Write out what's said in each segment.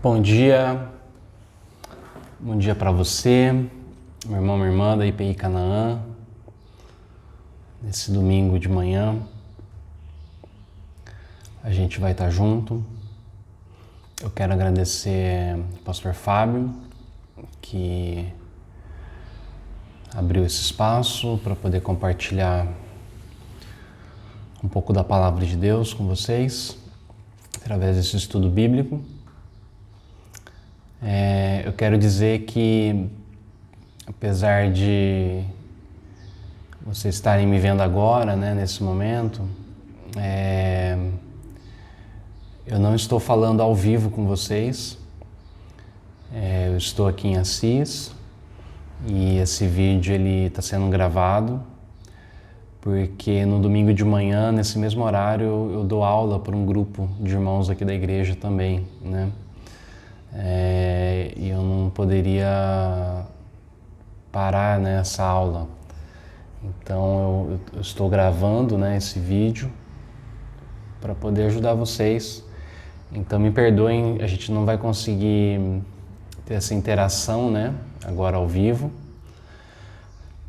Bom dia para você, meu irmão, minha irmã da IPI Canaã, nesse domingo de manhã. A gente vai estar junto. Eu quero agradecer ao pastor Fábio, que abriu esse espaço para poder compartilhar um pouco da palavra de Deus com vocês, através desse estudo bíblico. Eu quero dizer que, apesar de vocês estarem me vendo agora, né, nesse momento, eu não estou falando ao vivo com vocês. Eu estou aqui em Assis e esse vídeo ele está sendo gravado porque no domingo de manhã, nesse mesmo horário, eu dou aula para um grupo de irmãos aqui da igreja também, né? E eu não poderia parar nessa aula. Então eu estou gravando, né, esse vídeo para poder ajudar vocês. Então me perdoem, a gente não vai conseguir ter essa interação, né, agora ao vivo.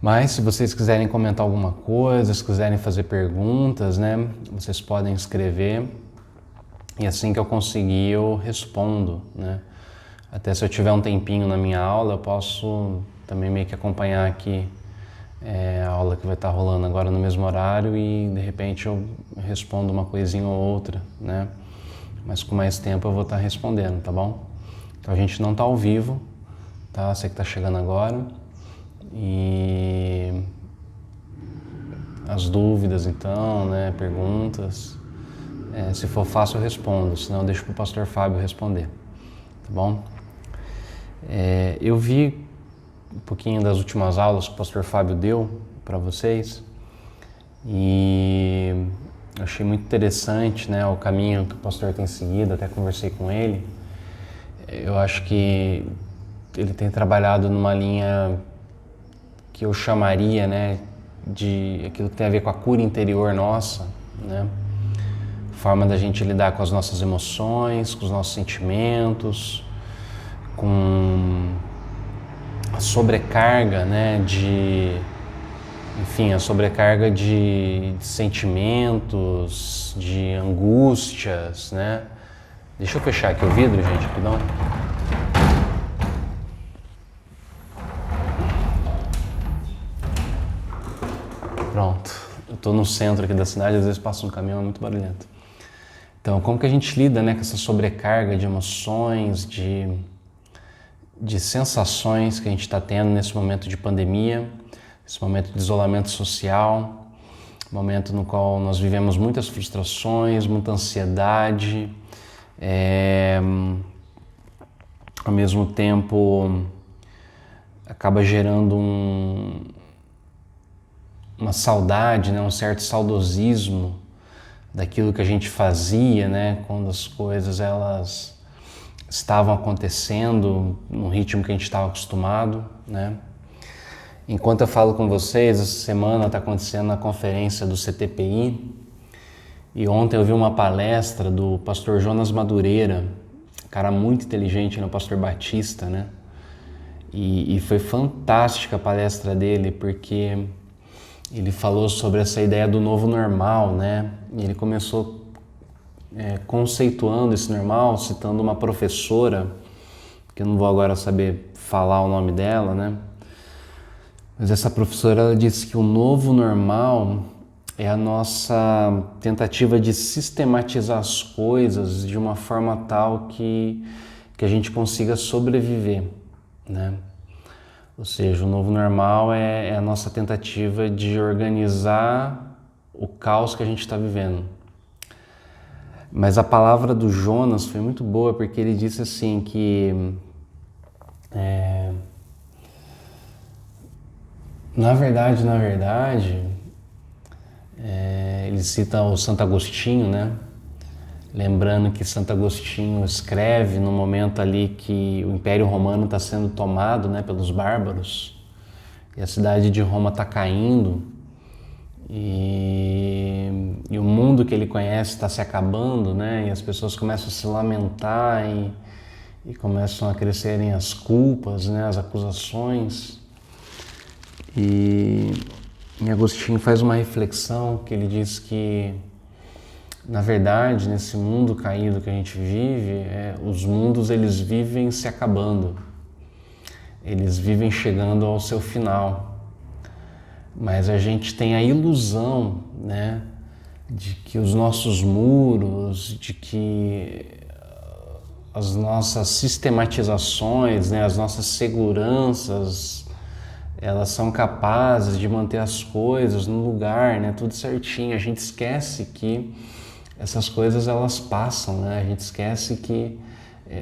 Mas se vocês quiserem comentar alguma coisa, se quiserem fazer perguntas, né, vocês podem escrever. E assim que eu conseguir, eu respondo, né? Até se eu tiver um tempinho na minha aula, eu posso também meio que acompanhar aqui a aula que vai estar rolando agora no mesmo horário e de repente eu respondo uma coisinha ou outra, né? Mas com mais tempo eu vou estar respondendo, tá bom? Então a gente não está ao vivo, tá? Você que está chegando agora. E as dúvidas então, né? Perguntas. Se for fácil eu respondo, senão eu deixo para o pastor Fábio responder, tá bom? Eu vi um pouquinho das últimas aulas que o pastor Fábio deu para vocês e achei muito interessante, né, o caminho que o pastor tem seguido, até conversei com ele. Eu acho que ele tem trabalhado numa linha que eu chamaria, né, de aquilo que tem a ver com a cura interior nossa, né? Forma da gente lidar com as nossas emoções, com os nossos sentimentos, com a sobrecarga, né, a sobrecarga de sentimentos, de angústias, né? Deixa eu fechar aqui o vidro, gente, rapidão. Pronto, eu tô no centro aqui da cidade, às vezes passa um caminhão, é muito barulhento. Então, como que a gente lida, né, com essa sobrecarga de emoções, de sensações que a gente está tendo nesse momento de pandemia, esse momento de isolamento social, momento no qual nós vivemos muitas frustrações, muita ansiedade, ao mesmo tempo acaba gerando uma saudade, né, um certo saudosismo daquilo que a gente fazia, né, quando as coisas elas estavam acontecendo no ritmo que a gente estava acostumado, né? Enquanto eu falo com vocês, essa semana está acontecendo a conferência do CTPI e ontem eu vi uma palestra do pastor Jonas Madureira, cara muito inteligente, né, pastor batista, né? E foi fantástica a palestra dele porque ele falou sobre essa ideia do novo normal, né? E ele começou conceituando esse normal, citando uma professora, que eu não vou agora saber falar o nome dela, né? Mas essa professora ela disse que o novo normal é a nossa tentativa de sistematizar as coisas de uma forma tal que a gente consiga sobreviver, né? Ou seja, o novo normal é a nossa tentativa de organizar o caos que a gente está vivendo. Mas a palavra do Jonas foi muito boa porque ele disse assim que na verdade, ele cita o Santo Agostinho, né? Lembrando que Santo Agostinho escreve no momento ali que o Império Romano está sendo tomado, né, pelos bárbaros e a cidade de Roma está caindo e o mundo que ele conhece está se acabando, né? E as pessoas começam a se lamentar e começam a crescerem as culpas, né, as acusações. E Agostinho faz uma reflexão que ele diz que, na verdade, nesse mundo caído que a gente vive, os mundos eles vivem se acabando, eles vivem chegando ao seu final, mas a gente tem a ilusão, né, de que os nossos muros, de que as nossas sistematizações, né, as nossas seguranças, elas são capazes de manter as coisas no lugar, né, tudo certinho. A gente esquece que essas coisas elas passam, né? A gente esquece que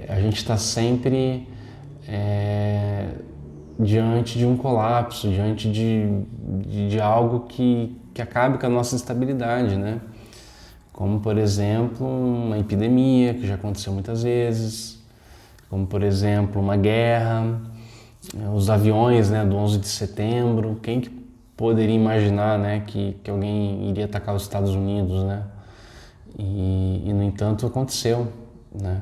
a gente está sempre diante de um colapso, diante de algo que acabe com a nossa estabilidade, né? Como, por exemplo, uma epidemia, que já aconteceu muitas vezes, como, por exemplo, uma guerra, os aviões, né, do 11 de setembro. Quem que poderia imaginar, né, que alguém iria atacar os Estados Unidos, né? E no entanto, aconteceu, né?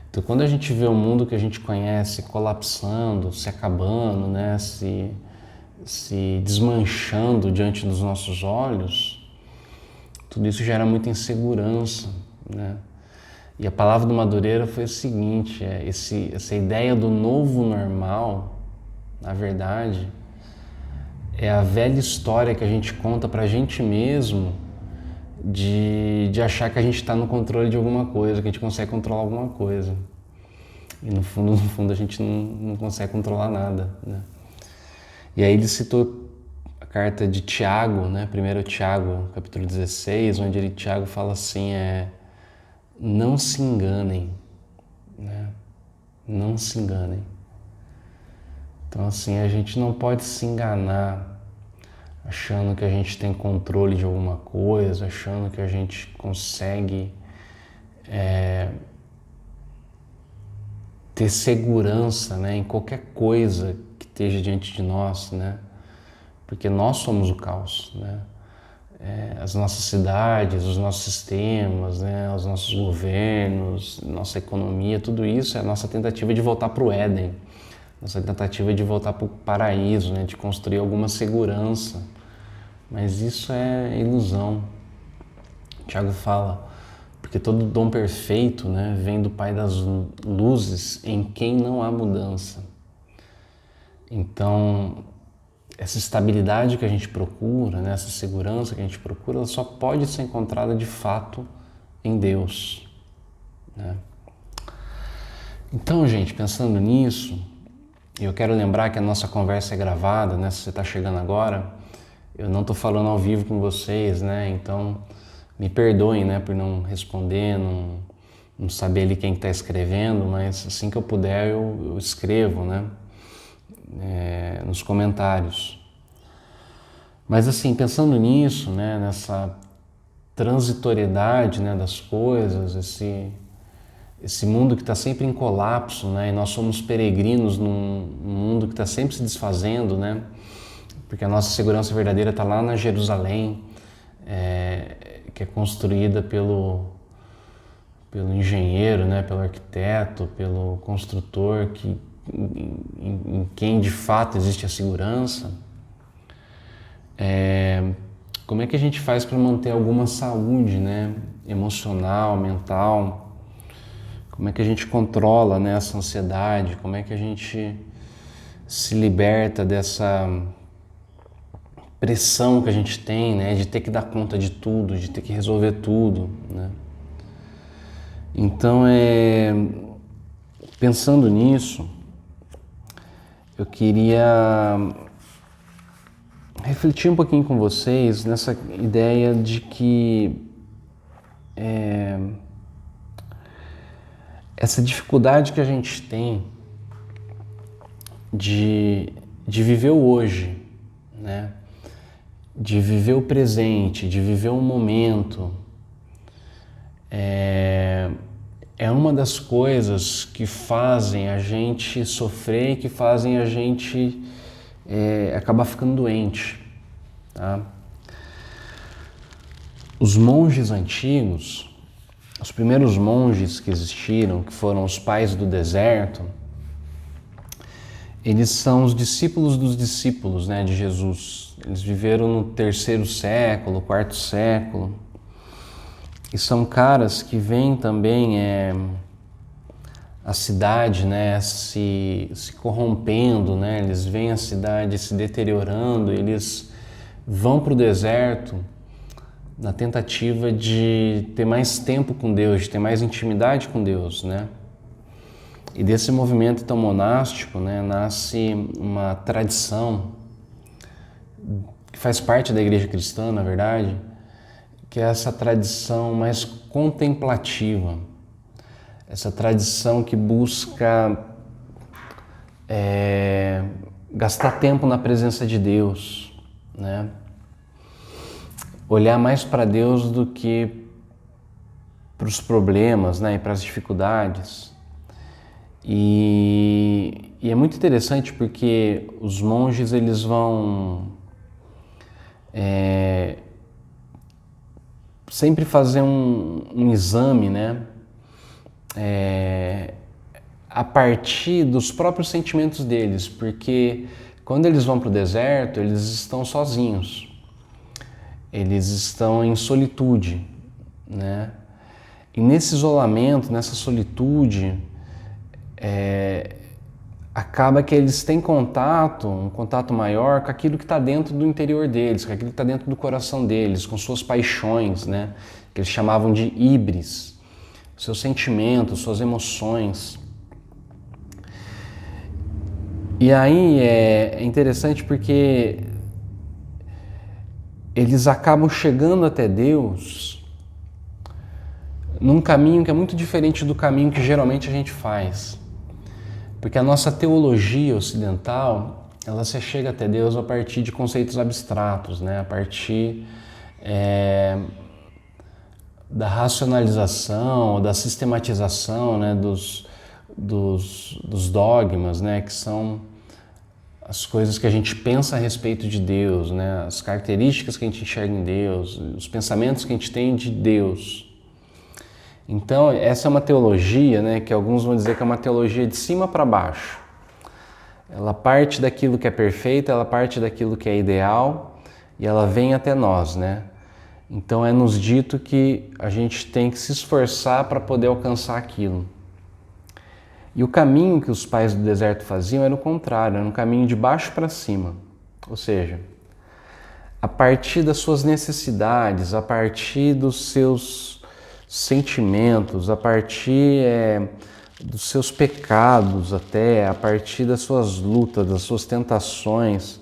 Então, quando a gente vê o mundo que a gente conhece colapsando, se acabando, né, se desmanchando diante dos nossos olhos, tudo isso gera muita insegurança, né? E a palavra do Madureira foi o seguinte, essa ideia do novo normal, na verdade, é a velha história que a gente conta pra gente mesmo de achar que a gente está no controle de alguma coisa, que a gente consegue controlar alguma coisa. E no fundo a gente não consegue controlar nada, né? E aí ele citou a carta de Tiago, né? 1 Tiago, capítulo 16, onde Tiago fala assim, não se enganem, né? Não se enganem. Então assim, a gente não pode se enganar achando que a gente tem controle de alguma coisa, achando que a gente consegue ter segurança, né, em qualquer coisa que esteja diante de nós, né? Porque nós somos o caos, né? As nossas cidades, os nossos sistemas, né, os nossos governos, nossa economia, tudo isso é a nossa tentativa de voltar para o Éden, nossa tentativa de voltar para o paraíso, né, de construir alguma segurança. Mas isso é ilusão. Tiago fala, porque todo dom perfeito, né, vem do Pai das luzes, em quem não há mudança. Então, essa estabilidade que a gente procura, né, essa segurança que a gente procura, ela só pode ser encontrada de fato em Deus, né? Então, gente, pensando nisso, eu quero lembrar que a nossa conversa é gravada, né? Se você está chegando agora, eu não estou falando ao vivo com vocês, né? Então, me perdoem, né, por não responder, não saber ali quem está escrevendo, mas assim que eu puder eu escrevo, né, nos comentários. Mas assim, pensando nisso, né, nessa transitoriedade, né, das coisas, esse mundo que está sempre em colapso, né, e nós somos peregrinos num mundo que está sempre se desfazendo, né, porque a nossa segurança verdadeira está lá na Jerusalém, que é construída pelo engenheiro, né, pelo arquiteto, pelo construtor, em quem de fato existe a segurança. Como é que a gente faz para manter alguma saúde, né, emocional, mental? Como é que a gente controla, né, essa ansiedade? Como é que a gente se liberta dessa pressão que a gente tem, né, de ter que dar conta de tudo, de ter que resolver tudo, né? Então, pensando nisso, eu queria refletir um pouquinho com vocês nessa ideia de que essa dificuldade que a gente tem de viver o hoje, né? De viver o presente, de viver o momento, é uma das coisas que fazem a gente sofrer e que fazem a gente acabar ficando doente, tá? Os monges antigos, os primeiros monges que existiram, que foram os pais do deserto, eles são os discípulos dos discípulos, né, de Jesus. Eles viveram no 3º século, 4º século, e são caras que veem também a cidade, né, se corrompendo, né, eles veem a cidade se deteriorando, eles vão para o deserto na tentativa de ter mais tempo com Deus, de ter mais intimidade com Deus, né? E desse movimento então monástico, né, nasce uma tradição que faz parte da igreja cristã, na verdade, que é essa tradição mais contemplativa, essa tradição que busca gastar tempo na presença de Deus, né? Olhar mais para Deus do que para os problemas, né, e para as dificuldades. E é muito interessante porque os monges eles vão sempre fazer um exame, né, a partir dos próprios sentimentos deles, porque quando eles vão para o deserto, eles estão sozinhos, eles estão em solitude, né? E nesse isolamento, nessa solitude, acaba que eles têm um contato maior com aquilo que está dentro do interior deles, com aquilo que está dentro do coração deles, com suas paixões, né? Que eles chamavam de híbris, seus sentimentos, suas emoções. E aí é interessante porque eles acabam chegando até Deus num caminho que é muito diferente do caminho que geralmente a gente faz. Porque a nossa teologia ocidental, ela se chega até Deus a partir de conceitos abstratos, né? A partir da racionalização, da sistematização, né? dos dogmas, né? Que são as coisas que a gente pensa a respeito de Deus, né? As características que a gente enxerga em Deus, os pensamentos que a gente tem de Deus. Então, essa é uma teologia, né, que alguns vão dizer que é uma teologia de cima para baixo. Ela parte daquilo que é perfeito, ela parte daquilo que é ideal e ela vem até nós, né? Então, é nos dito que a gente tem que se esforçar para poder alcançar aquilo. E o caminho que os pais do deserto faziam era o contrário, era um caminho de baixo para cima. Ou seja, a partir das suas necessidades, a partir dos seus sentimentos, a partir dos seus pecados até, a partir das suas lutas, das suas tentações,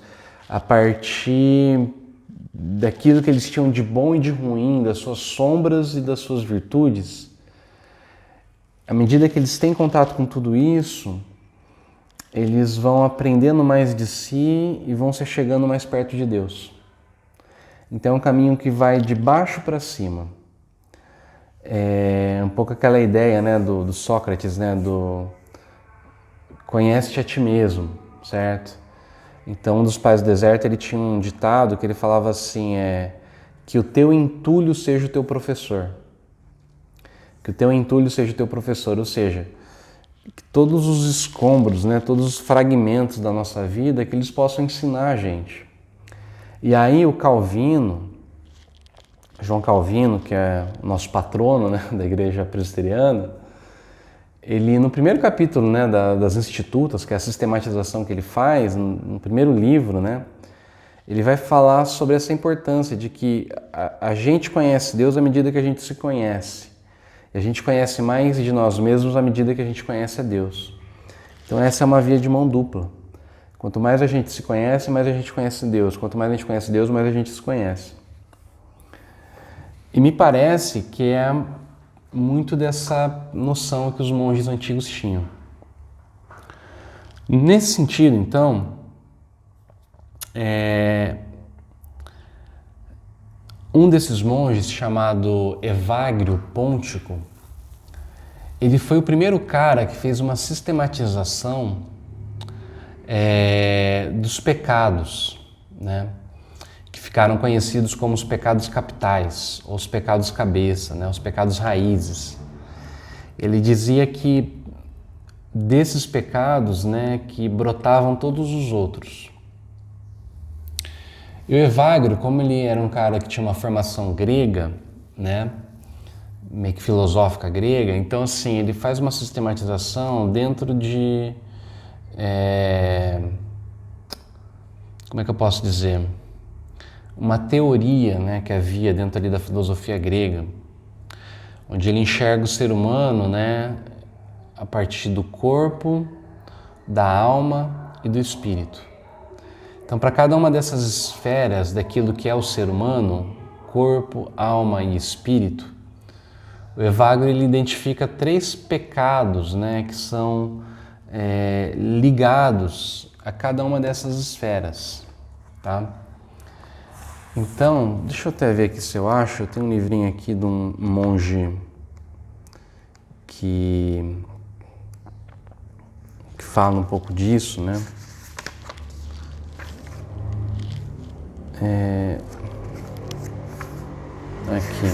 a partir daquilo que eles tinham de bom e de ruim, das suas sombras e das suas virtudes. À medida que eles têm contato com tudo isso, eles vão aprendendo mais de si e vão se chegando mais perto de Deus. Então é um caminho que vai de baixo para cima. É um pouco aquela ideia, né, do Sócrates, né, do conhece-te a ti mesmo, certo? Então um dos pais do deserto, ele tinha um ditado que ele falava assim, que o teu entulho seja o teu professor. Que o teu entulho seja o teu professor, ou seja, que todos os escombros, né, todos os fragmentos da nossa vida, que eles possam ensinar a gente. E aí o Calvino, João Calvino, que é o nosso patrono, né, da igreja presbiteriana, ele no primeiro capítulo, né, das Institutas, que é a sistematização que ele faz, no primeiro livro, né, ele vai falar sobre essa importância de que a gente conhece Deus à medida que a gente se conhece. E a gente conhece mais de nós mesmos à medida que a gente conhece a Deus. Então essa é uma via de mão dupla. Quanto mais a gente se conhece, mais a gente conhece Deus. Quanto mais a gente conhece Deus, mais a gente se conhece. E me parece que é muito dessa noção que os monges antigos tinham. Nesse sentido, então, um desses monges, chamado Evagrio Póntico, ele foi o primeiro cara que fez uma sistematização dos pecados, né? Que ficaram conhecidos como os pecados capitais, ou os pecados cabeça, né? Os pecados raízes. Ele dizia que desses pecados, né, que brotavam todos os outros. E o Evagrio, como ele era um cara que tinha uma formação grega, né, meio que filosófica grega, então assim, ele faz uma sistematização dentro de... como é que eu posso dizer? Uma teoria, né, que havia dentro ali da filosofia grega, onde ele enxerga o ser humano, né, a partir do corpo, da alma e do espírito. Então, para cada uma dessas esferas daquilo que é o ser humano, corpo, alma e espírito, o Evagrio ele identifica 3 pecados, né, que são ligados a cada uma dessas esferas, tá? Então, deixa eu até ver aqui se eu acho. Eu tenho um livrinho aqui de um monge que fala um pouco disso, né? Aqui.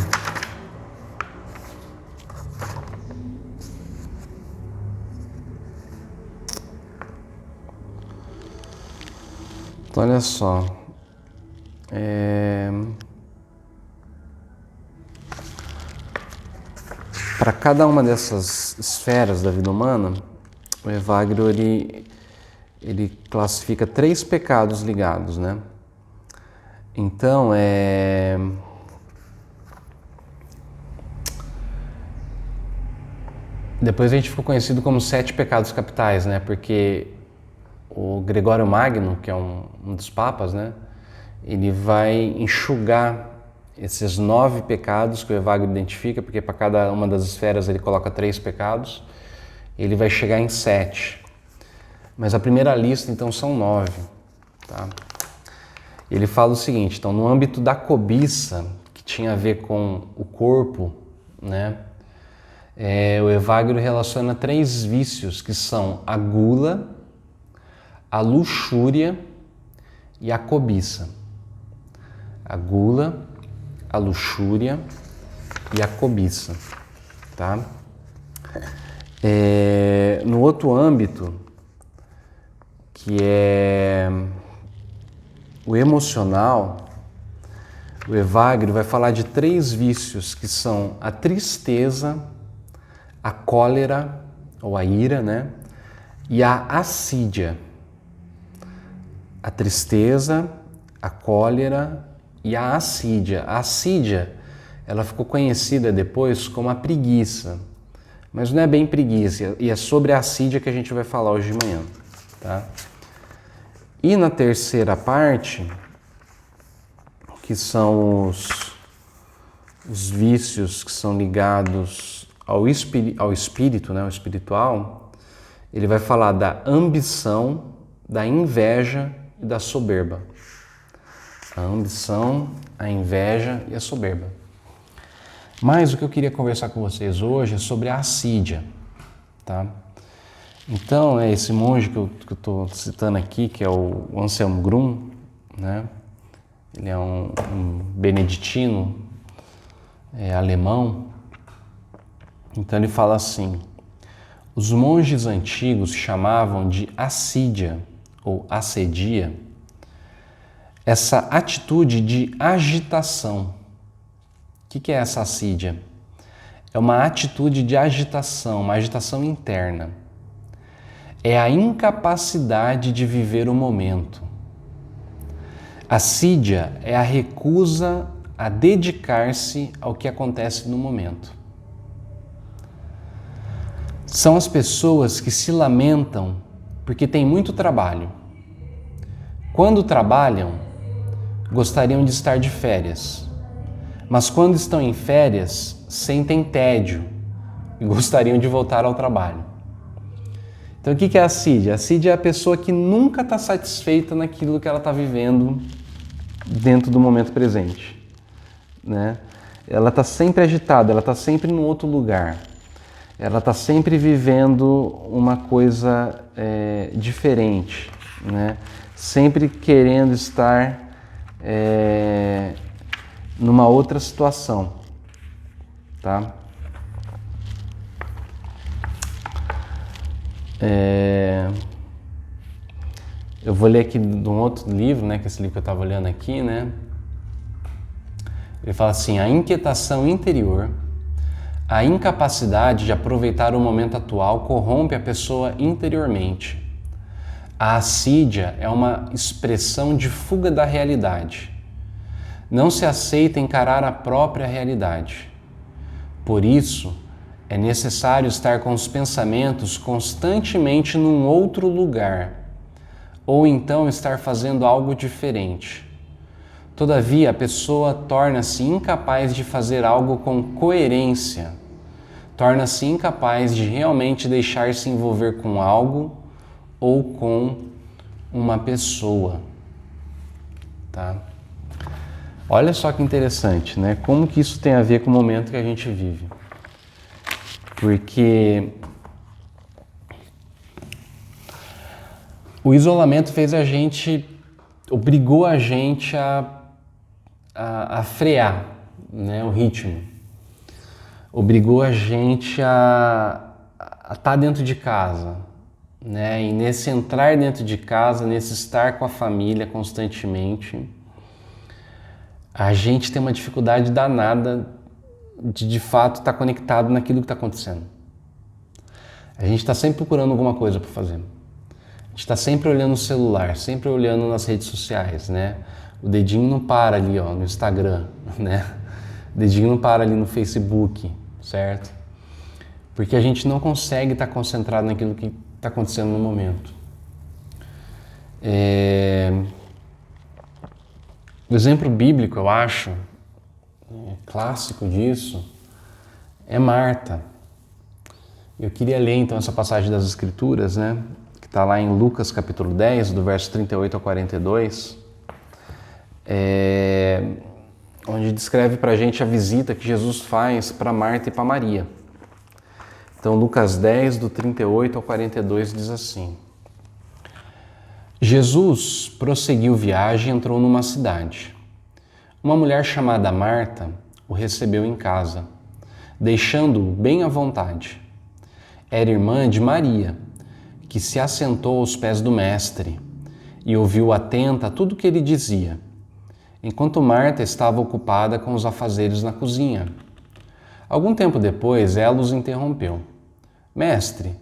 Então, olha só. Para cada uma dessas esferas da vida humana, o Evagrio ele classifica 3 pecados ligados, né? Então, depois a gente ficou conhecido como 7 pecados capitais, né? Porque o Gregório Magno, que é um dos papas, né? Ele vai enxugar esses 9 pecados que o Evagrio identifica, porque para cada uma das esferas ele coloca 3 pecados, ele vai chegar em 7. Mas a primeira lista, então, são 9, tá? Ele fala o seguinte, então, no âmbito da cobiça, que tinha a ver com o corpo, né? O Evagrio relaciona 3 vícios, que são a gula, a luxúria e a cobiça. A gula, a luxúria e a cobiça, tá? No outro âmbito, que é o emocional, o Evagrio vai falar de 3 vícios, que são a tristeza, a cólera, ou a ira, né? E a assídia. A tristeza, a cólera e a assídia. A assídia, ela ficou conhecida depois como a preguiça, mas não é bem preguiça, e é sobre a assídia que a gente vai falar hoje de manhã, tá? E na terceira parte, que são os vícios que são ligados ao espírito, né, ao espiritual, ele vai falar da ambição, da inveja e da soberba. A ambição, a inveja e a soberba. Mas o que eu queria conversar com vocês hoje é sobre a assídia, tá? Então, esse monge que eu estou citando aqui, que é o Anselm Grun, né? Ele é um beneditino alemão. Então ele fala assim: os monges antigos chamavam de assídia ou ascedia essa atitude de agitação. O que é essa assídia? É uma atitude de agitação, uma agitação interna. É a incapacidade de viver o momento. Assídia é a recusa a dedicar-se ao que acontece no momento. São as pessoas que se lamentam porque têm muito trabalho. Quando trabalham, gostariam de estar de férias, mas quando estão em férias, sentem tédio e gostariam de voltar ao trabalho. Então o que é a assídia? A assídia é a pessoa que nunca está satisfeita naquilo que ela está vivendo dentro do momento presente, né? Ela está sempre agitada, ela está sempre em outro lugar, ela está sempre vivendo uma coisa diferente, né? Sempre querendo estar numa outra situação, tá? Eu vou ler aqui de um outro livro, né, que é esse livro que eu estava olhando aqui, né? Ele fala assim: a inquietação interior, a incapacidade de aproveitar o momento atual corrompe a pessoa interiormente. A assídia é uma expressão de fuga da realidade. Não se aceita encarar a própria realidade. Por isso, é necessário estar com os pensamentos constantemente num outro lugar, ou então estar fazendo algo diferente. Todavia, a pessoa torna-se incapaz de fazer algo com coerência, torna-se incapaz de realmente deixar-se envolver com algo ou com uma pessoa, tá? Olha só que interessante, né? Como que isso tem a ver com o momento que a gente vive? Porque o isolamento obrigou a gente a frear, né, o ritmo. Obrigou a gente a estar dentro de casa, né? E nesse entrar dentro de casa, nesse estar com a família constantemente, a gente tem uma dificuldade danada de fato estar conectado naquilo que está acontecendo. A gente está sempre procurando alguma coisa para fazer. A gente está sempre olhando o celular, sempre olhando nas redes sociais, né? O dedinho não para ali, ó, no Instagram, né? O dedinho não para ali no Facebook, certo? Porque a gente não consegue estar concentrado naquilo que está acontecendo no momento. O exemplo bíblico, eu acho, clássico disso, é Marta. Eu queria ler então essa passagem das Escrituras, né? Que está lá em Lucas capítulo 10, do verso 38 ao 42, onde descreve para a gente a visita que Jesus faz para Marta e para Maria. Então, Lucas 10, do 38 ao 42, diz assim: Jesus prosseguiu viagem e entrou numa cidade. Uma mulher chamada Marta o recebeu em casa, deixando-o bem à vontade. Era irmã de Maria, que se assentou aos pés do Mestre e ouviu atenta a tudo o que ele dizia, enquanto Marta estava ocupada com os afazeres na cozinha. Algum tempo depois, ela os interrompeu. Mestre,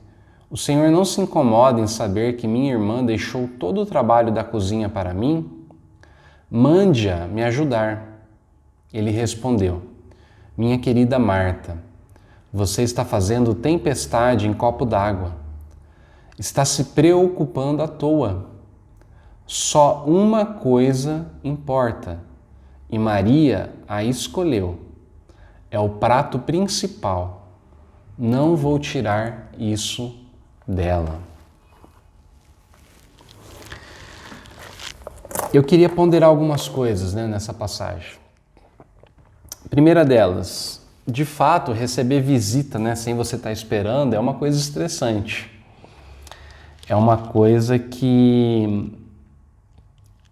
o Senhor não se incomoda em saber que minha irmã deixou todo o trabalho da cozinha para mim? Mande-a me ajudar. Ele respondeu: minha querida Marta, você está fazendo tempestade em copo d'água. Está se preocupando à toa. Só uma coisa importa, e Maria a escolheu. É o prato principal. Não vou tirar isso dela. Eu queria ponderar algumas coisas, né, nessa passagem. Primeira delas, de fato, receber visita, né, sem você estar esperando é uma coisa estressante. É uma coisa que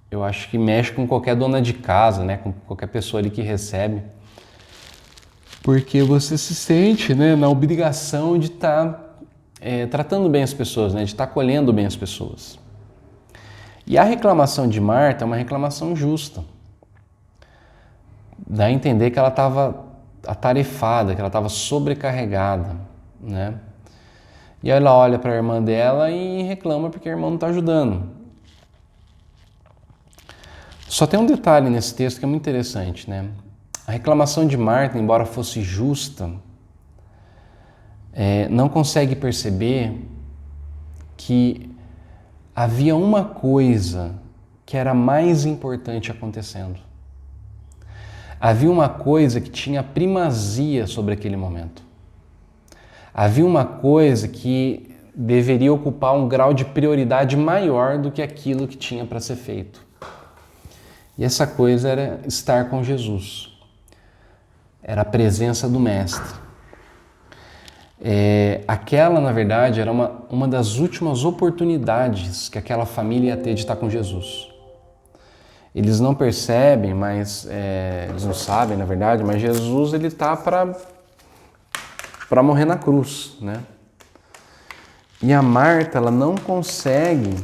eu acho que mexe com qualquer dona de casa, né, com qualquer pessoa ali que recebe. Porque você se sente, né, na obrigação de estar tratando bem as pessoas, né, de estar acolhendo bem as pessoas. E a reclamação de Marta é uma reclamação justa. Dá a entender que ela estava atarefada, que ela estava sobrecarregada, né? E aí ela olha para a irmã dela e reclama porque a irmã não está ajudando. Só tem um detalhe nesse texto que é muito interessante, né? A reclamação de Marta, embora fosse justa, não consegue perceber que havia uma coisa que era mais importante acontecendo. Havia uma coisa que tinha primazia sobre aquele momento. Havia uma coisa que deveria ocupar um grau de prioridade maior do que aquilo que tinha para ser feito. E essa coisa era estar com Jesus. Era a presença do Mestre. Aquela, na verdade, era uma das últimas oportunidades que aquela família ia ter de estar com Jesus. Eles não percebem, mas eles não sabem, na verdade, mas Jesus ele tá para morrer na cruz, né? E a Marta, ela não consegue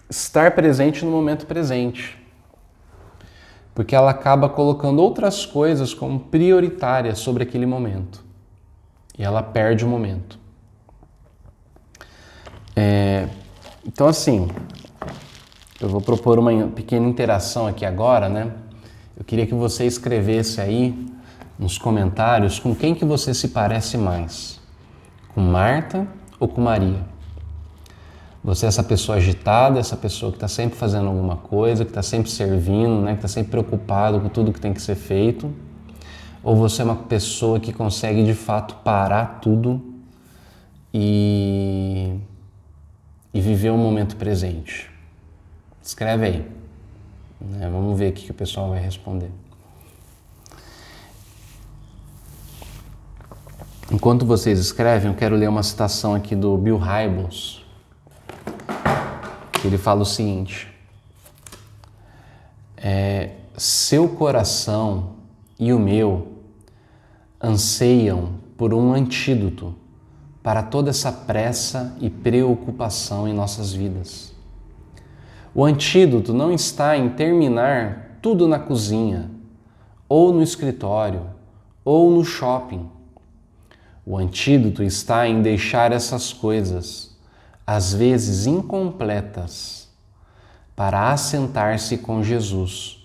estar presente no momento presente, porque ela acaba colocando outras coisas como prioritárias sobre aquele momento e ela perde o momento. Então, assim, eu vou propor uma pequena interação aqui agora, né? Eu queria que você escrevesse aí nos comentários com quem que você se parece mais, com Marta ou com Maria? Você é essa pessoa agitada, essa pessoa que está sempre fazendo alguma coisa, que está sempre servindo, né? Que está sempre preocupado com tudo que tem que ser feito? Ou você é uma pessoa que consegue de fato parar tudo e viver o momento presente? Escreve aí. Vamos ver o que o pessoal vai responder. Enquanto vocês escrevem, eu quero ler uma citação aqui do Bill Hybels. Ele fala o seguinte: seu coração e o meu anseiam por um antídoto para toda essa pressa e preocupação em nossas vidas. O antídoto não está em terminar tudo na cozinha, ou no escritório, ou no shopping. O antídoto está em deixar essas coisas, às vezes incompletas, para assentar-se com Jesus,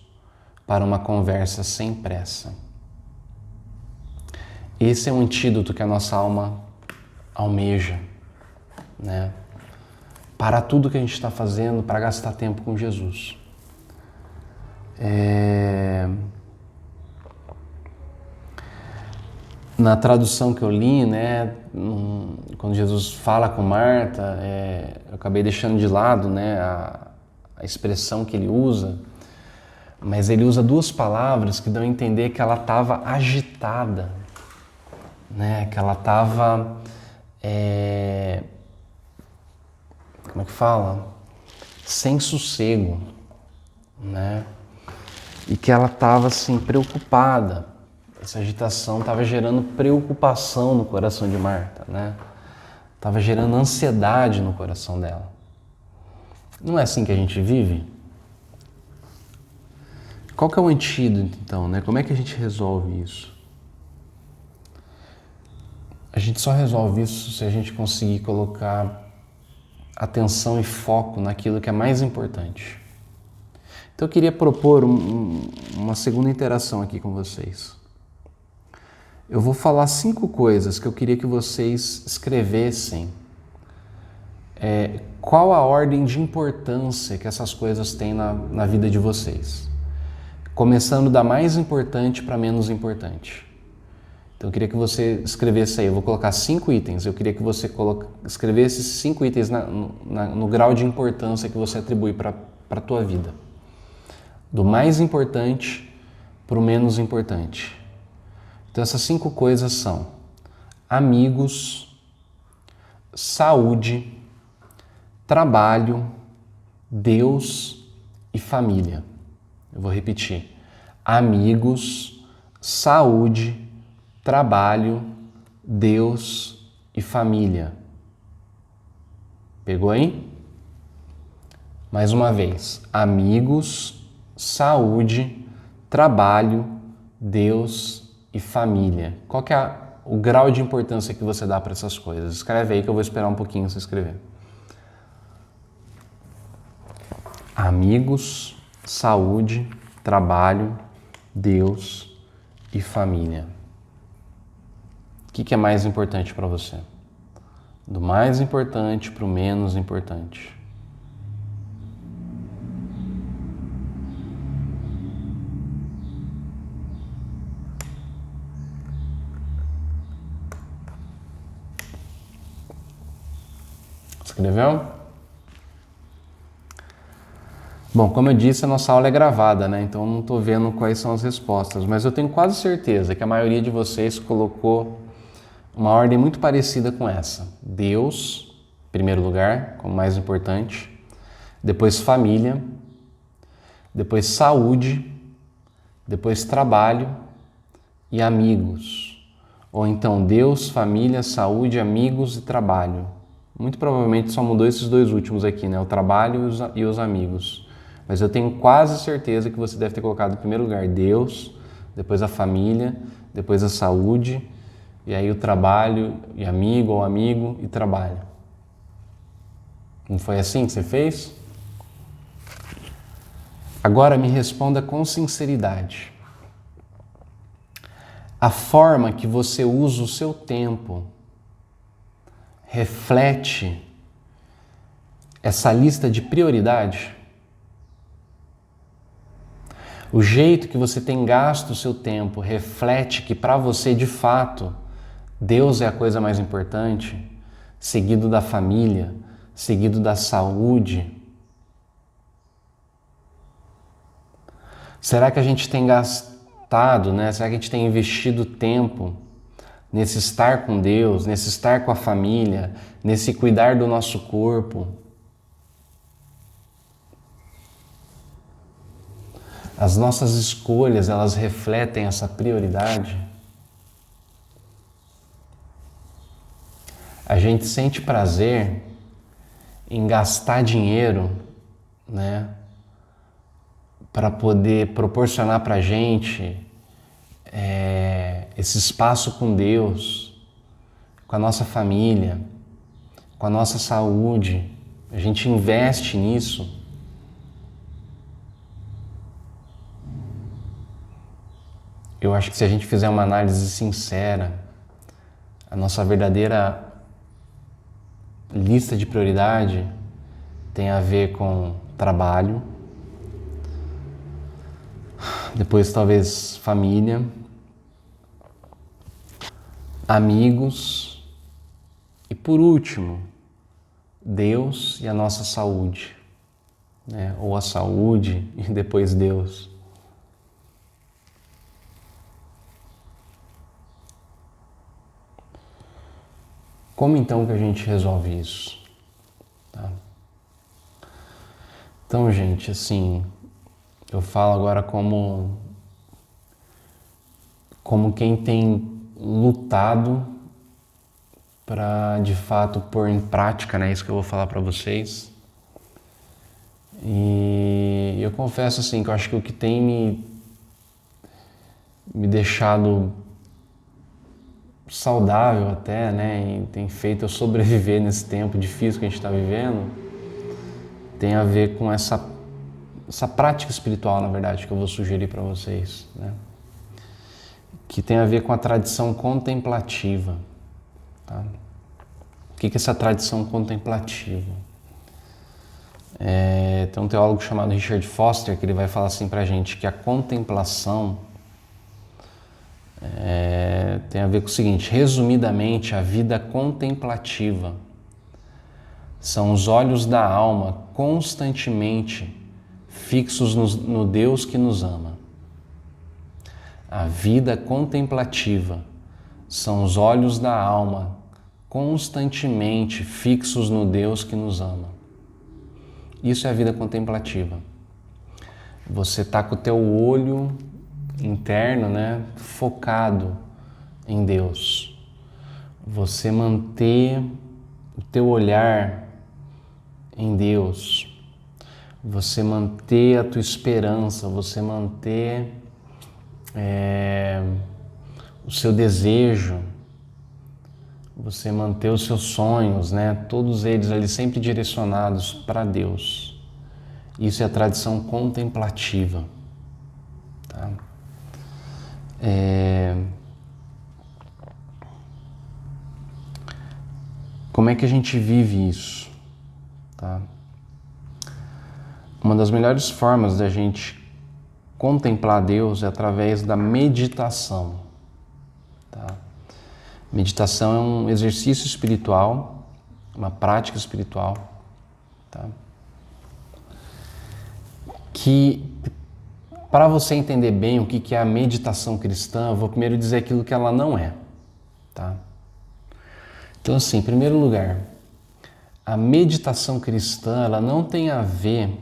para uma conversa sem pressa. Esse é o antídoto que a nossa alma almeja, né? Para tudo que a gente está fazendo, para gastar tempo com Jesus. Na tradução que eu li, né, quando Jesus fala com Marta, eu acabei deixando de lado, né, a expressão que ele usa, mas ele usa duas palavras que dão a entender que ela estava agitada, né, que ela estava, como é que fala? Sem sossego, né, e que ela estava assim preocupada. Essa agitação estava gerando preocupação no coração de Marta, né? Estava gerando ansiedade no coração dela. Não é assim que a gente vive? Qual que é o antídoto, então, né? Como é que a gente resolve isso? A gente só resolve isso se a gente conseguir colocar atenção e foco naquilo que é mais importante. Então eu queria propor uma segunda interação aqui com vocês. Eu vou falar 5 coisas que eu queria que vocês escrevessem. Qual a ordem de importância que essas coisas têm na vida de vocês? Começando da mais importante para menos importante. Então eu queria que você escrevesse aí, eu vou colocar 5 itens, eu queria que você escrevesse esses 5 itens no grau de importância que você atribui para a tua vida. Do mais importante para o menos importante. Então essas 5 coisas são amigos, saúde, trabalho, Deus e família. Eu vou repetir. Amigos, saúde, trabalho, Deus e família. Pegou aí? Mais uma vez. Amigos, saúde, trabalho, Deus e família. Qual que é o grau de importância que você dá para essas coisas? Escreve aí que eu vou esperar um pouquinho você escrever. Amigos, saúde, trabalho, Deus e família. O que é mais importante para você? Do mais importante para o menos importante. Escreveu? Bom, como eu disse, a nossa aula é gravada, né? Então eu não estou vendo quais são as respostas, mas eu tenho quase certeza que a maioria de vocês colocou uma ordem muito parecida com essa. Deus, primeiro lugar, como mais importante, depois família, depois saúde, depois trabalho e amigos. Ou então Deus, família, saúde, amigos e trabalho. Muito provavelmente só mudou esses dois últimos aqui, né? O trabalho e os amigos. Mas eu tenho quase certeza que você deve ter colocado em primeiro lugar Deus, depois a família, depois a saúde, e aí o trabalho e amigo ou amigo e trabalho. Não foi assim que você fez? Agora me responda com sinceridade. A forma que você usa o seu tempo reflete essa lista de prioridade? O jeito que você tem gasto o seu tempo reflete que para você, de fato, Deus é a coisa mais importante, seguido da família, seguido da saúde? Será que a gente tem gastado, né? Será que a gente tem investido tempo nesse estar com Deus, nesse estar com a família, nesse cuidar do nosso corpo? As nossas escolhas, elas refletem essa prioridade? A gente sente prazer em gastar dinheiro, né, para poder proporcionar para a gente esse espaço com Deus, com a nossa família, com a nossa saúde. A gente investe nisso. Eu acho que se a gente fizer uma análise sincera, a nossa verdadeira lista de prioridade tem a ver com trabalho, depois talvez família, amigos e por último, Deus e a nossa saúde, né? Ou a saúde e depois Deus. Como então que a gente resolve isso? Tá? Então, gente, assim, eu falo agora como quem tem lutado para, de fato, pôr em prática, né, isso que eu vou falar para vocês. E eu confesso, assim, que eu acho que o que tem me deixado saudável até, né, e tem feito eu sobreviver nesse tempo difícil que a gente está vivendo, tem a ver com essa prática espiritual, na verdade, que eu vou sugerir para vocês, né? Que tem a ver com a tradição contemplativa. Tá? O que é essa tradição contemplativa? Tem um teólogo chamado Richard Foster que ele vai falar assim para a gente, que a contemplação tem a ver com o seguinte: resumidamente, a vida contemplativa são os olhos da alma constantemente fixos no Deus que nos ama. A vida contemplativa são os olhos da alma constantemente fixos no Deus que nos ama. Isso é a vida contemplativa. Você está com o teu olho interno, né, focado em Deus. Você manter o teu olhar em Deus. Você manter a tua esperança, você manter o seu desejo, você manter os seus sonhos, né? Todos eles ali sempre direcionados para Deus. Isso é a tradição contemplativa. Tá? Como é que a gente vive isso? Tá? Uma das melhores formas da gente contemplar Deus é através da meditação. Tá? Meditação é um exercício espiritual, uma prática espiritual, tá? Que, para você entender bem o que é a meditação cristã, eu vou primeiro dizer aquilo que ela não é. Tá? Então, assim, em primeiro lugar, a meditação cristã, ela não tem a ver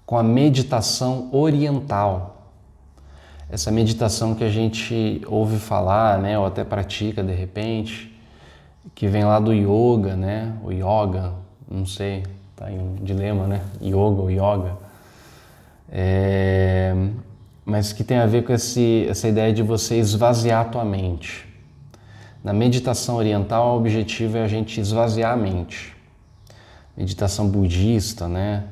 com a meditação oriental. Essa meditação que a gente ouve falar, né, ou até pratica de repente, que vem lá do yoga, né, o yoga, não sei, tá aí um dilema, né, yoga ou yoga, mas que tem a ver com essa ideia de você esvaziar a tua mente. Na meditação oriental, o objetivo é a gente esvaziar a mente. Meditação budista, né?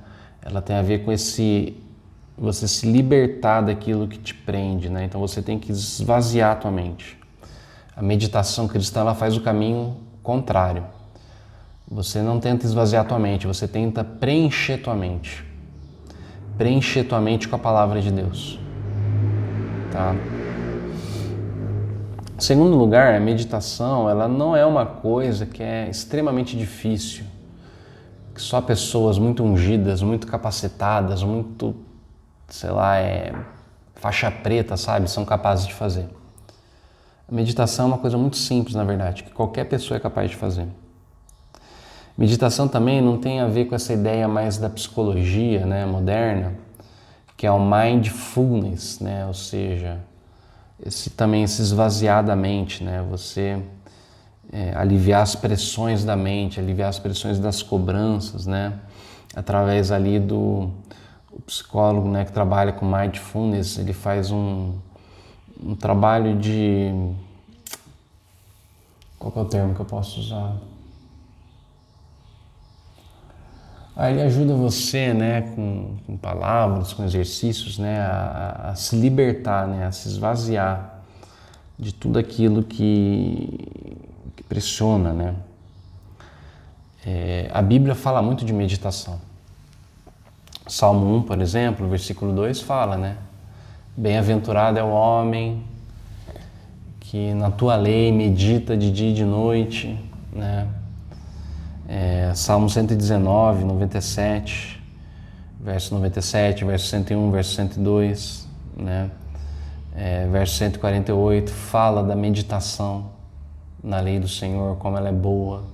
Ela tem a ver com você se libertar daquilo que te prende, né? Então você tem que esvaziar a tua mente. A meditação cristã, ela faz o caminho contrário. Você não tenta esvaziar a tua mente, você tenta preencher tua mente. Preencher tua mente com a palavra de Deus. Tá? Em segundo lugar, a meditação, ela não é uma coisa que é extremamente difícil, que só pessoas muito ungidas, muito capacitadas, muito, sei lá, faixa preta, sabe, são capazes de fazer. A meditação é uma coisa muito simples, na verdade, que qualquer pessoa é capaz de fazer. Meditação também não tem a ver com essa ideia mais da psicologia, né, moderna, que é o mindfulness, né, ou seja, também se esvaziar da mente, né? Você aliviar as pressões da mente, aliviar as pressões das cobranças, né? Através ali o psicólogo, né, que trabalha com mindfulness, ele faz um trabalho de... Qual que é o termo que eu posso usar? Ele ajuda você, né, com palavras, com exercícios, né, a se libertar, né, a se esvaziar de tudo aquilo que pressiona, né. A Bíblia fala muito de meditação. Salmo 1, por exemplo, versículo 2 fala, né, bem-aventurado é o homem que na tua lei medita de dia e de noite, né. Salmo 119, 97, verso 97, verso 101, verso 102, né? Verso 148, fala da meditação na lei do Senhor, como ela é boa.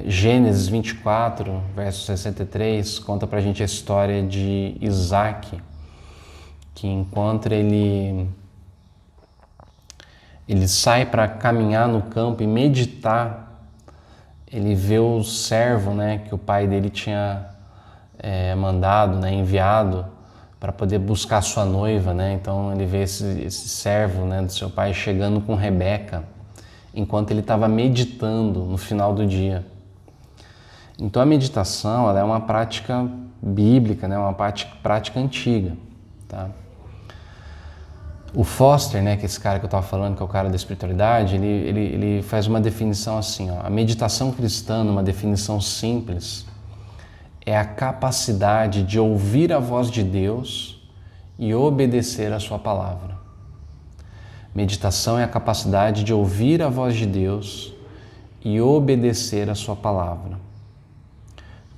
Gênesis 24, verso 63, conta pra gente a história de Isaac, que enquanto ele sai para caminhar no campo e meditar, ele vê o servo, né, que o pai dele tinha mandado, né, enviado para poder buscar sua noiva, né? Então ele vê esse servo, né, do seu pai chegando com Rebeca, enquanto ele estava meditando no final do dia. Então a meditação, ela é uma prática bíblica, né, uma prática antiga, tá? O Foster, né, que é esse cara que eu estava falando, que é o cara da espiritualidade, ele faz uma definição assim, ó, a meditação cristã, uma definição simples, é a capacidade de ouvir a voz de Deus e obedecer a sua palavra. Meditação é a capacidade de ouvir a voz de Deus e obedecer a sua palavra.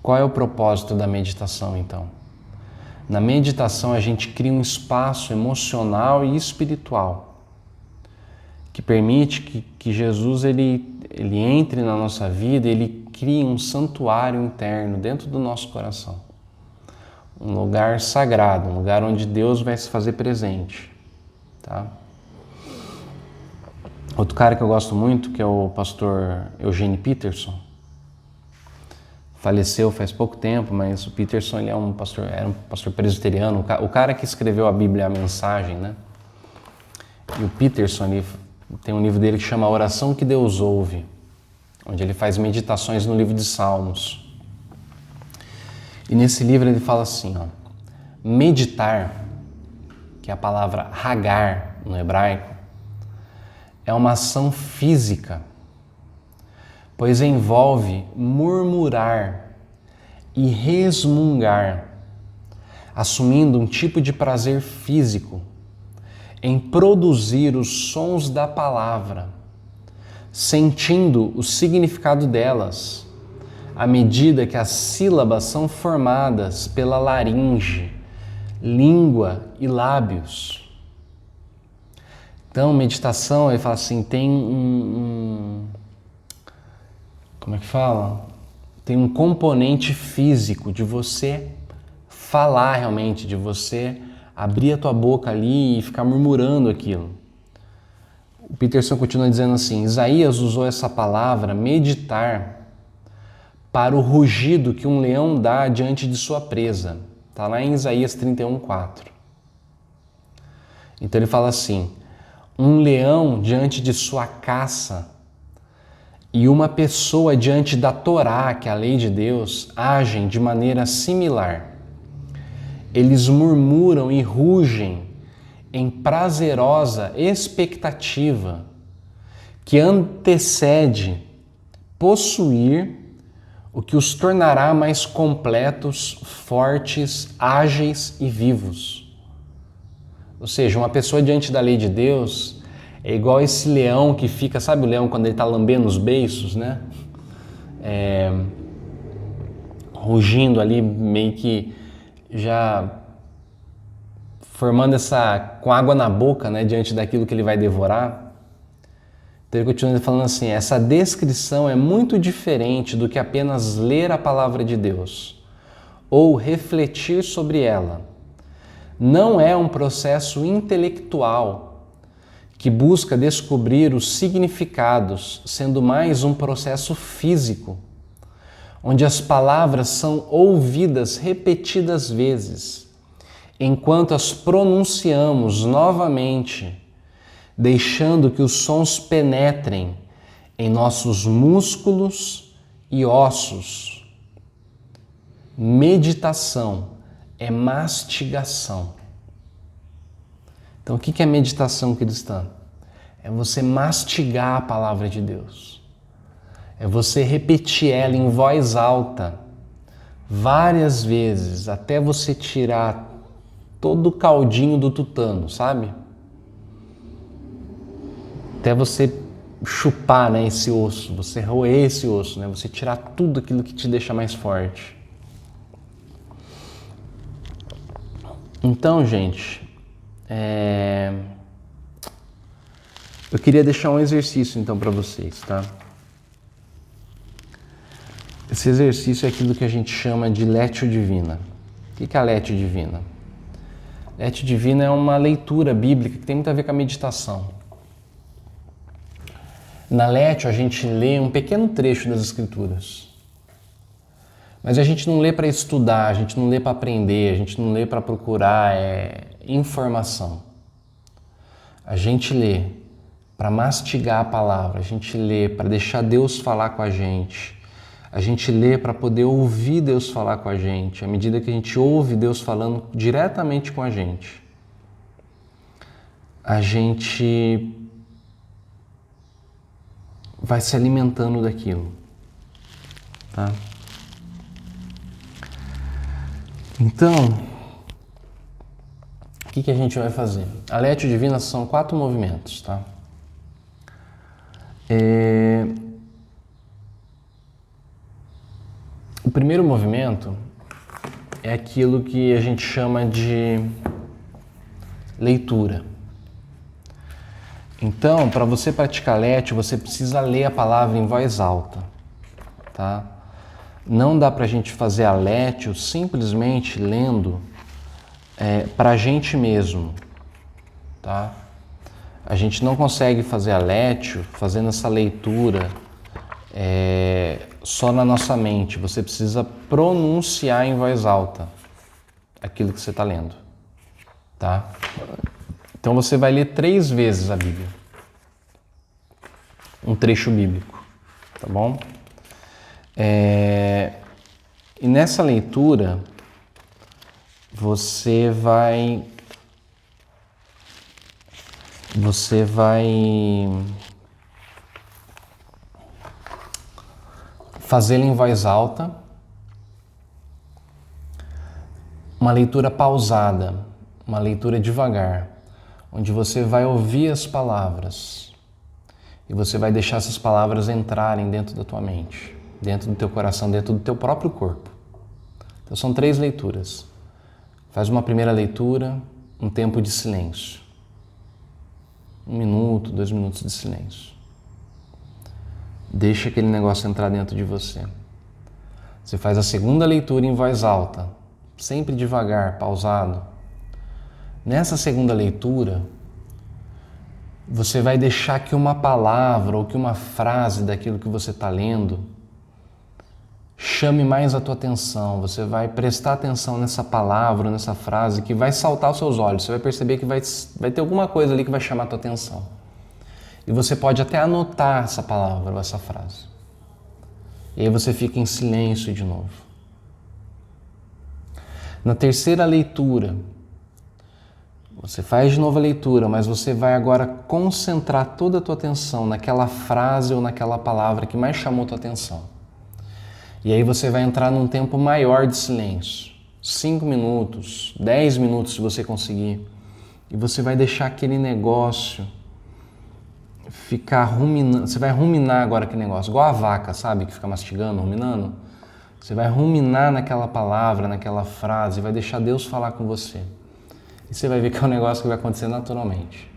Qual é o propósito da meditação, então? Na meditação a gente cria um espaço emocional e espiritual que permite que Jesus ele entre na nossa vida, ele cria um santuário interno dentro do nosso coração. Um lugar sagrado, um lugar onde Deus vai se fazer presente, tá? Outro cara que eu gosto muito, que é o pastor Eugene Peterson, faleceu faz pouco tempo, mas o Peterson ele era um pastor presbiteriano, o cara que escreveu a Bíblia, a Mensagem, né? E o Peterson, ele tem um livro dele que chama Oração que Deus Ouve, onde ele faz meditações no livro de Salmos. E nesse livro ele fala assim, ó, meditar, que é a palavra hagar no hebraico, é uma ação física, pois envolve murmurar e resmungar, assumindo um tipo de prazer físico em produzir os sons da palavra, sentindo o significado delas, à medida que as sílabas são formadas pela laringe, língua e lábios. Então, meditação, ele fala assim, tem como é que fala? Tem um componente físico de você falar realmente, de você abrir a tua boca ali e ficar murmurando aquilo. O Peterson continua dizendo assim, Isaías usou essa palavra, meditar, para o rugido que um leão dá diante de sua presa. Está lá em Isaías 31:4. Então ele fala assim, um leão diante de sua caça e uma pessoa diante da Torá, que é a lei de Deus, agem de maneira similar. Eles murmuram e rugem em prazerosa expectativa que antecede possuir o que os tornará mais completos, fortes, ágeis e vivos. Ou seja, uma pessoa diante da lei de Deus é igual esse leão que fica, sabe o leão quando ele está lambendo os beiços, né? Rugindo ali, meio que já formando com água na boca, né, diante daquilo que ele vai devorar. Então ele continua falando assim, essa descrição é muito diferente do que apenas ler a palavra de Deus ou refletir sobre ela. Não é um processo intelectual que busca descobrir os significados, sendo mais um processo físico, onde as palavras são ouvidas repetidas vezes, enquanto as pronunciamos novamente, deixando que os sons penetrem em nossos músculos e ossos. Meditação é mastigação. Então, o que é meditação cristã? É você mastigar a palavra de Deus. É você repetir ela em voz alta várias vezes, até você tirar todo o caldinho do tutano, sabe? Até você chupar, né, esse osso, você roer esse osso, né, você tirar tudo aquilo que te deixa mais forte. Então, gente, eu queria deixar um exercício então para vocês, tá? Esse exercício é aquilo que a gente chama de Lectio Divina. O que é a Lectio Divina? Lectio Divina é uma leitura bíblica que tem muito a ver com a meditação. Na Lectio a gente lê um pequeno trecho das Escrituras. Mas a gente não lê para estudar, a gente não lê para aprender, a gente não lê para procurar informação. A gente lê para mastigar a palavra, a gente lê para deixar Deus falar com a gente lê para poder ouvir Deus falar com a gente. À medida que a gente ouve Deus falando diretamente com a gente vai se alimentando daquilo, tá? Então, o que a gente vai fazer? A Lectio Divina são 4 movimentos, tá? O primeiro movimento é aquilo que a gente chama de leitura. Então, para você praticar Lectio, você precisa ler a palavra em voz alta, tá? Não dá para a gente fazer a Lectio simplesmente lendo para a gente mesmo, tá? A gente não consegue fazer a Lectio fazendo essa leitura só na nossa mente. Você precisa pronunciar em voz alta aquilo que você está lendo, tá? Então você vai ler 3 vezes a Bíblia, um trecho bíblico, tá bom? E nessa leitura você vai fazê-la em voz alta, uma leitura pausada, uma leitura devagar, onde você vai ouvir as palavras e você vai deixar essas palavras entrarem dentro da tua mente, dentro do teu coração, dentro do teu próprio corpo. Então são 3 leituras. Faz uma primeira leitura, um tempo de silêncio. 1 minuto, 2 minutos de silêncio. Deixa aquele negócio entrar dentro de você. Você faz a segunda leitura em voz alta, sempre devagar, pausado. Nessa segunda leitura, você vai deixar que uma palavra ou que uma frase daquilo que você está lendo chame mais a tua atenção. Você vai prestar atenção nessa palavra, nessa frase que vai saltar aos seus olhos. Você vai perceber que vai ter alguma coisa ali que vai chamar a tua atenção. E você pode até anotar essa palavra ou essa frase. E aí você fica em silêncio de novo. Na terceira leitura, você faz de novo a leitura, mas você vai agora concentrar toda a tua atenção naquela frase ou naquela palavra que mais chamou a tua atenção. E aí você vai entrar num tempo maior de silêncio. 5 minutos, 10 minutos se você conseguir. E você vai deixar aquele negócio ficar ruminando. Você vai ruminar agora aquele negócio, igual a vaca, sabe? Que fica mastigando, ruminando. Você vai ruminar naquela palavra, naquela frase, vai deixar Deus falar com você. E você vai ver que é um negócio que vai acontecer naturalmente.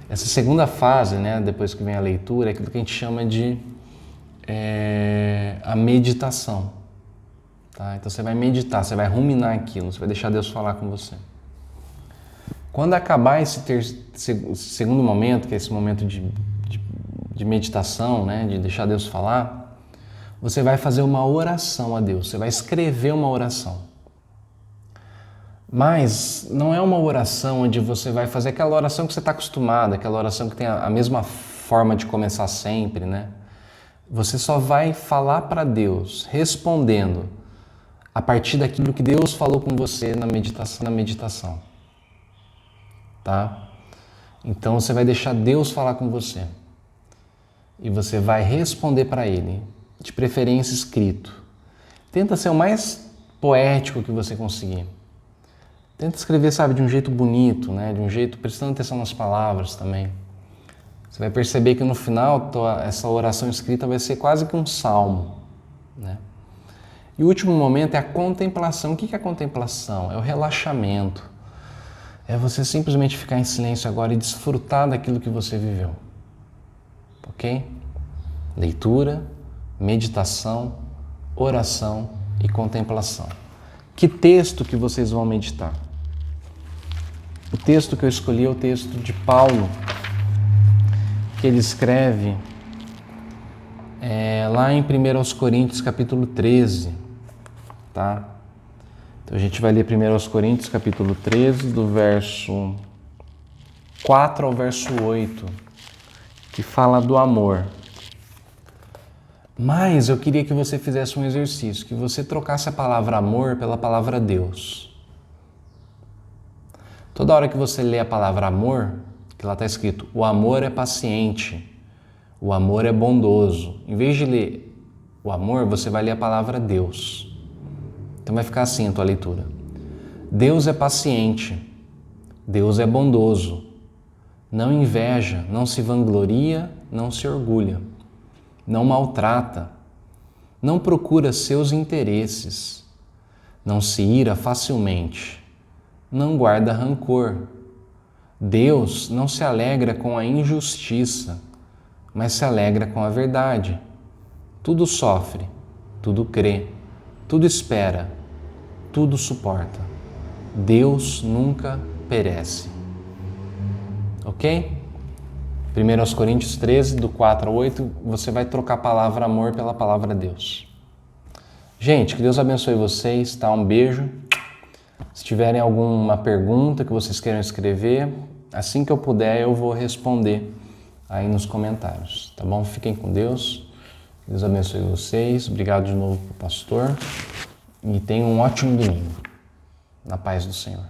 Essa segunda fase, né, depois que vem a leitura, é aquilo que a gente chama de a meditação. Tá? Então você vai meditar, você vai ruminar aquilo, você vai deixar Deus falar com você. Quando acabar esse segundo momento, que é esse momento de meditação, né, de deixar Deus falar, você vai fazer uma oração a Deus, você vai escrever uma oração. Mas não é uma oração onde você vai fazer aquela oração que você está acostumado, aquela oração que tem a mesma forma de começar sempre, né? Você só vai falar para Deus, respondendo a partir daquilo que Deus falou com você na meditação. Tá? Então você vai deixar Deus falar com você. E você vai responder para Ele, de preferência escrito. Tenta ser o mais poético que você conseguir. Tenta escrever, sabe, de um jeito bonito, né? De um jeito prestando atenção nas palavras também. Você vai perceber que no final essa oração escrita vai ser quase que um salmo, né? E o último momento é a contemplação. O que é a contemplação? É o relaxamento. É você simplesmente ficar em silêncio agora e desfrutar daquilo que você viveu. Ok? Leitura, meditação, oração e contemplação. Que texto que vocês vão meditar? O texto que eu escolhi é o texto de Paulo, que ele escreve lá em 1 Coríntios capítulo 13, tá? Então a gente vai ler 1 Coríntios capítulo 13, do verso 4 ao verso 8, que fala do amor. Mas eu queria que você fizesse um exercício, que você trocasse a palavra amor pela palavra Deus. Toda hora que você lê a palavra amor, que lá está escrito, o amor é paciente, o amor é bondoso. Em vez de ler o amor, você vai ler a palavra Deus. Então vai ficar assim a tua leitura. Deus é paciente, Deus é bondoso, não inveja, não se vangloria, não se orgulha, não maltrata, não procura seus interesses, não se ira facilmente, não guarda rancor. Deus não se alegra com a injustiça, mas se alegra com a verdade. Tudo sofre, tudo crê, tudo espera, tudo suporta. Deus nunca perece. Ok? 1 Coríntios 13, do 4 ao 8, você vai trocar a palavra amor pela palavra Deus. Gente, que Deus abençoe vocês, tá? Um beijo. Se tiverem alguma pergunta que vocês queiram escrever, assim que eu puder eu vou responder aí nos comentários, tá bom? Fiquem com Deus. Deus abençoe vocês. Obrigado de novo pro pastor. E tenham um ótimo domingo. Na paz do Senhor.